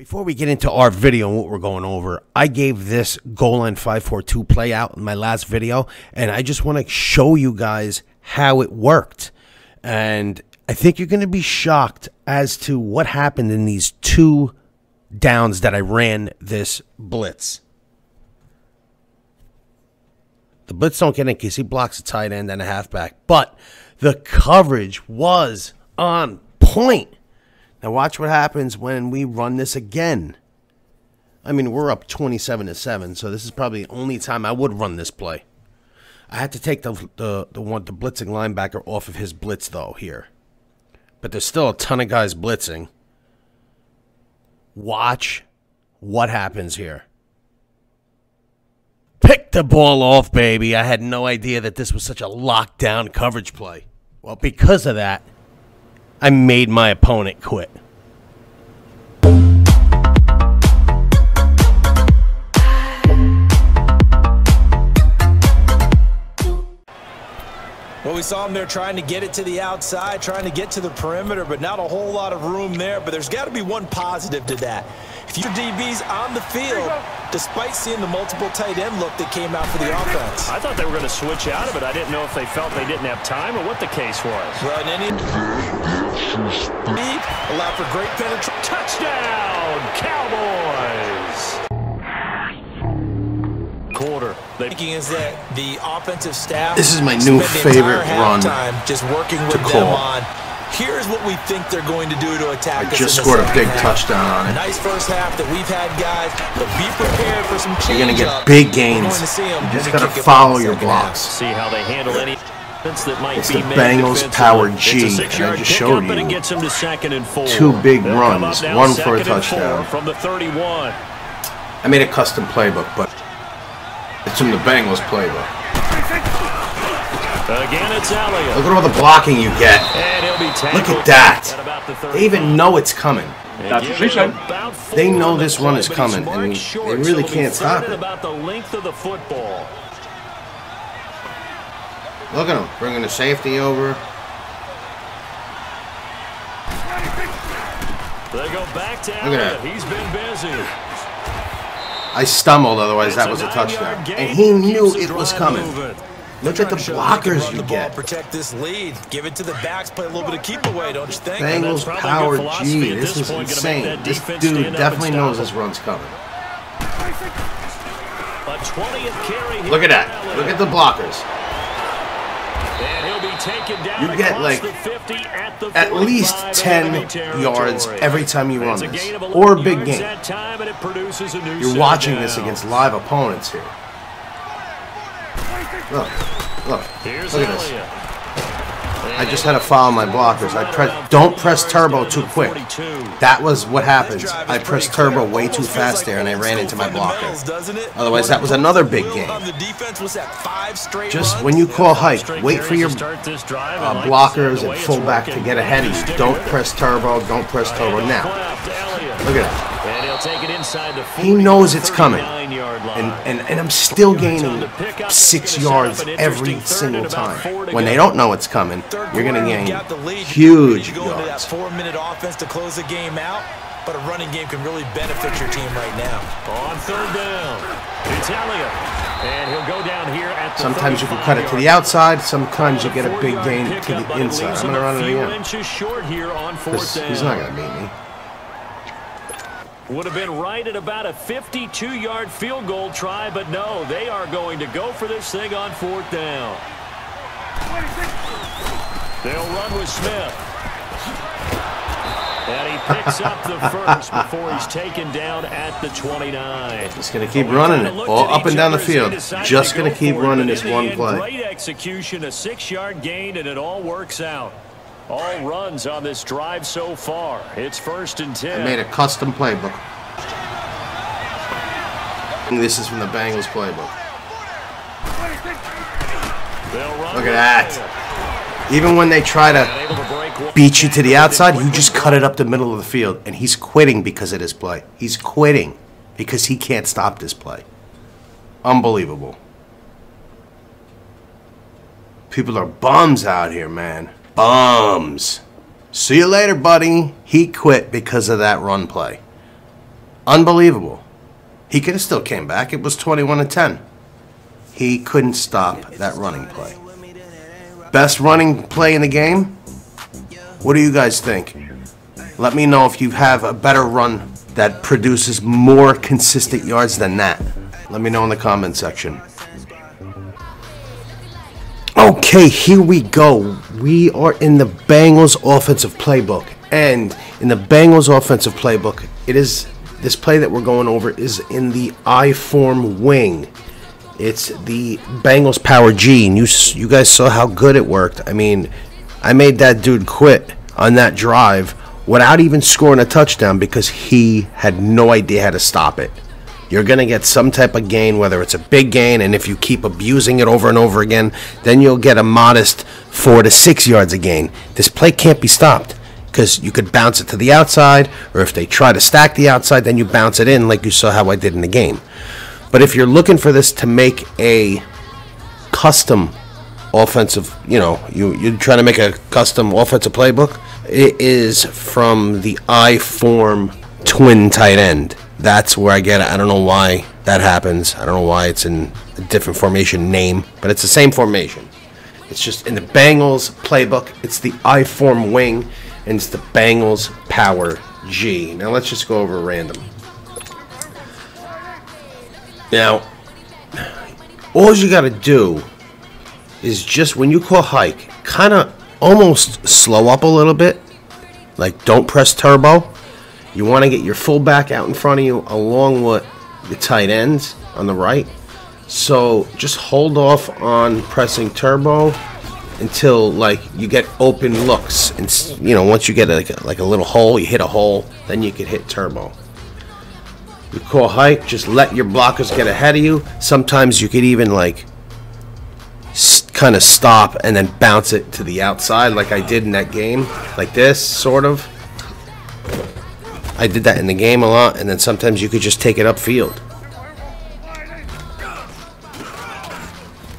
Before we get into our video and what we're going over, I gave this goal line 5-4-2 play out in my last video, and I just want to show you guys how it worked. And I think you're going to be shocked as to what happened in these two downs that I ran this blitz. The blitz don't get in because he blocks a tight end and a halfback, but the coverage was on point. Now watch what happens when we run this again. I mean, we're up 27-7, so this is probably the only time I would run this play. I had to take the blitzing linebacker off of his blitz though here, but there's still a ton of guys blitzing. Watch what happens here. Pick the ball off, baby. I had no idea that this was such a lockdown coverage play. Well, because of that, I made my opponent quit. Well, we saw him there trying to get it to the outside, trying to get to the perimeter, but not a whole lot of room there. But there's got to be one positive to that. If your DB's on the field, despite seeing the multiple tight end look that came out for the offense. I thought they were going to switch out of it. I didn't know if they felt they didn't have time or what the case was. Well, in any speed, allowed for great penetration. Touchdown, Cowboys! Quarter. Thinking is that the offensive staff. This is my new favorite run just working with them on. Here's what we think they're going to do to attack us. I just scored a big touchdown on it. A nice first half that we've had, guys, but be prepared for some change. You're going to get big gains. You just got to follow your blocks. See how they handle any offense that might it's be the Bengals Power G, and I just showed you two big runs, one for a touchdown. From the 31. I made a custom playbook, but it's from the Bengals playbook. Again, it's Elliott. Look at all the blocking you get. And he'll be look at that. They even know it's coming. They know this run is coming, and they really can't stop it. About the length of the football. Look at him, bringing the safety over. They go back to Look at that. He's been busy. I stumbled, otherwise that was a touchdown. And he knew it was coming. Look at the blockers you get. Protect this lead. Give it to the backs. Play a little bit of keep away, don't you think? Bengals Power G. This is insane. This dude definitely knows this run's coming. Look at that. Look at the blockers. You get like at least 10 yards every time you run this, or a big game. You're watching this against live opponents here. Look at this. I just had to follow my blockers. Don't press turbo too quick. That was what happens. I pressed turbo way too fast there, and I ran into my blocker. Otherwise, that was another big game. Just when you call hike, wait for your blockers and fullback to get ahead of you. Don't press turbo. Don't press turbo now. Look at that. He knows it's coming. And I'm still gaining 6 yards every single time. When they don't know it's coming, you're going to gain huge yards. 4-minute offense to close the game out, but a running game can really benefit your team right now. On third down, it's Elliott, and he'll go down here at the sometimes you can cut it to the outside, sometimes you get a big gain to the inside. I'm going to run it again. He's not going to beat me. Would have been right at about a 52-yard field goal try, but no, they are going to go for this thing on fourth down. They'll run with Smith. And he picks up the first before he's taken down at the 29. Just going to keep running it, all up and down the field. Just going to keep running this one play. Great execution, a 6-yard gain, and it all works out. All runs on this drive so far. It's 1st and 10. I made a custom playbook. This is from the Bengals playbook. Look at that. Even when they try to beat you to the outside, you just cut it up the middle of the field. And he's quitting because of this play. He's quitting because he can't stop this play. Unbelievable. People are bums out here, man. Bums. See you later, buddy. He quit because of that run play. Unbelievable. He could have still came back. It was 21-10. He couldn't stop that running play. Best running play in the game? What do you guys think? Let me know if you have a better run that produces more consistent yards than that. Let me know in the comment section. Okay, here we go. We are in the Bengals offensive playbook. And in the Bengals offensive playbook, it is this play that we're going over is in the I-form wing. It's the Bengals power G. And you guys saw how good it worked. I mean, I made that dude quit on that drive without even scoring a touchdown because he had no idea how to stop it. You're going to get some type of gain, whether it's a big gain, and if you keep abusing it over and over again, then you'll get a modest 4 to 6 yards a gain. This play can't be stopped because you could bounce it to the outside, or if they try to stack the outside, then you bounce it in like you saw how I did in the game. But if you're looking for this to make a custom offensive, you're trying to make a custom offensive playbook, it is from the I-form twin tight end. That's where I get it. I don't know why that happens. I don't know why it's in a different formation name, but it's the same formation. It's just in the Bengals playbook, it's the I-form wing, and it's the Bengals power G. Now let's just go over random. Now, all you got to do is just when you call hike, kind of almost slow up a little bit. Like, don't press turbo. You want to get your fullback out in front of you along with the tight ends on the right. So just hold off on pressing turbo until like you get open looks. And once you get like a little hole, you hit a hole, then you can hit turbo. You call hike, just let your blockers get ahead of you. Sometimes you could even like kind of stop and then bounce it to the outside like I did in that game. Like this, sort of. I did that in the game a lot, and then sometimes you could just take it upfield.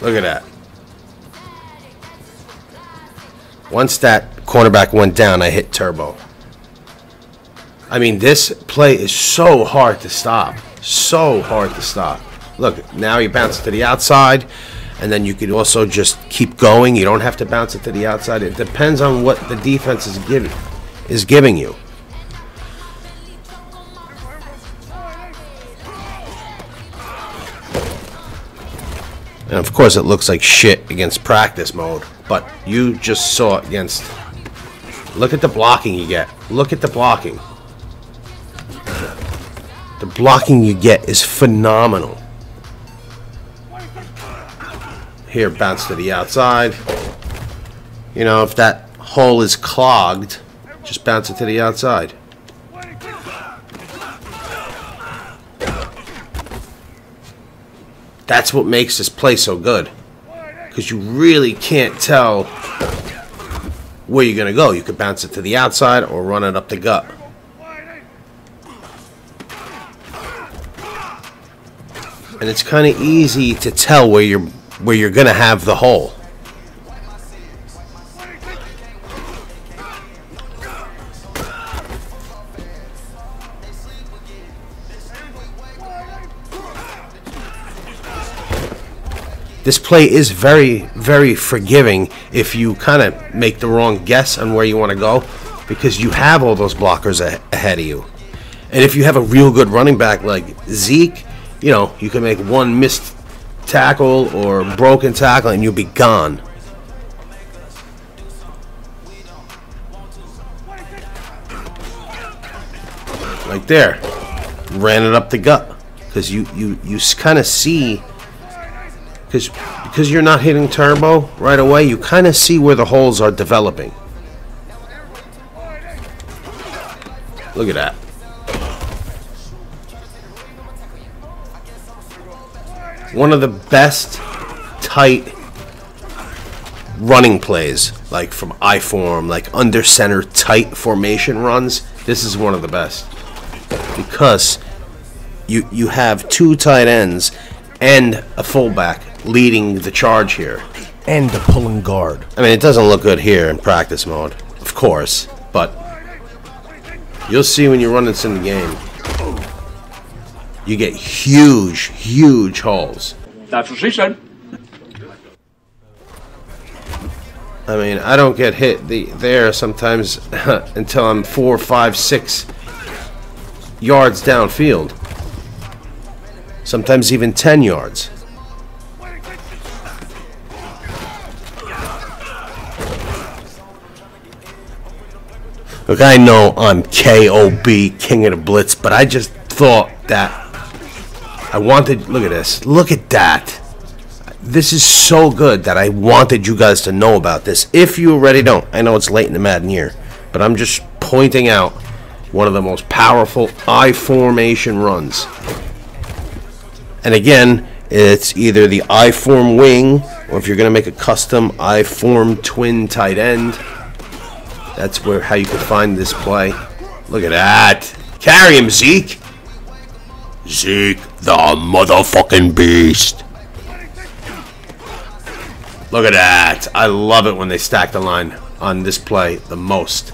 Look at that. Once that cornerback went down, I hit turbo. I mean, this play is so hard to stop. So hard to stop. Look, now you bounce it to the outside, and then you could also just keep going. You don't have to bounce it to the outside. It depends on what the defense is giving you. And of course it looks like shit against practice mode, but you just saw it against... Look at the blocking you get. Look at the blocking. The blocking you get is phenomenal. Here, bounce to the outside. If that hole is clogged, just bounce it to the outside. That's what makes this play so good. Because you really can't tell where you're going to go. You could bounce it to the outside or run it up the gut. And it's kind of easy to tell where you're going to have the hole. This play is very, very forgiving if you kind of make the wrong guess on where you want to go, because you have all those blockers ahead of you. And if you have a real good running back like Zeke, you can make one missed tackle or broken tackle and you'll be gone. Like there. Ran it up the gut. Because you kind of see... Because you're not hitting turbo right away, you kind of see where the holes are developing. Look at that. One of the best tight running plays, like from I-form, like under center tight formation runs. This is one of the best. Because you have two tight ends and a fullback leading the charge here. And a pulling guard. I mean, it doesn't look good here in practice mode, of course, but you'll see when you run this in the game. you get huge, huge holes. That's what she said. I mean, I don't get hit there sometimes until I'm 4, 5, 6 yards downfield. Sometimes even 10 yards. Look, I know I'm K.O.B., King of the Blitz, but I just thought that I wanted... Look at this. Look at that. This is so good that I wanted you guys to know about this. If you already don't. I know it's late in the Madden year, but I'm just pointing out one of the most powerful I-formation runs. And again, it's either the I-form wing, or if you're going to make a custom I-form twin tight end, that's how you can find this play. Look at that. Carry him, Zeke. Zeke, the motherfucking beast. Look at that. I love it when they stack the line on this play the most.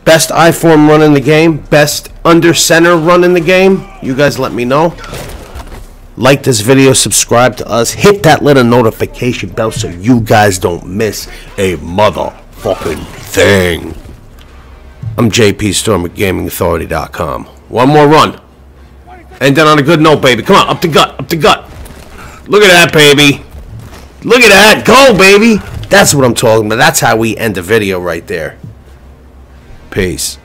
Best I-form run in the game. Best under center run in the game. You guys let me know. Like this video, subscribe to us, hit that little notification bell so you guys don't miss a motherfucking thing. I'm JP Storm at GamingAuthority.com. One more run. And then on a good note, baby. Come on, up the gut, up the gut. Look at that, baby. Look at that. Go, baby. That's what I'm talking about. That's how we end the video right there. Peace.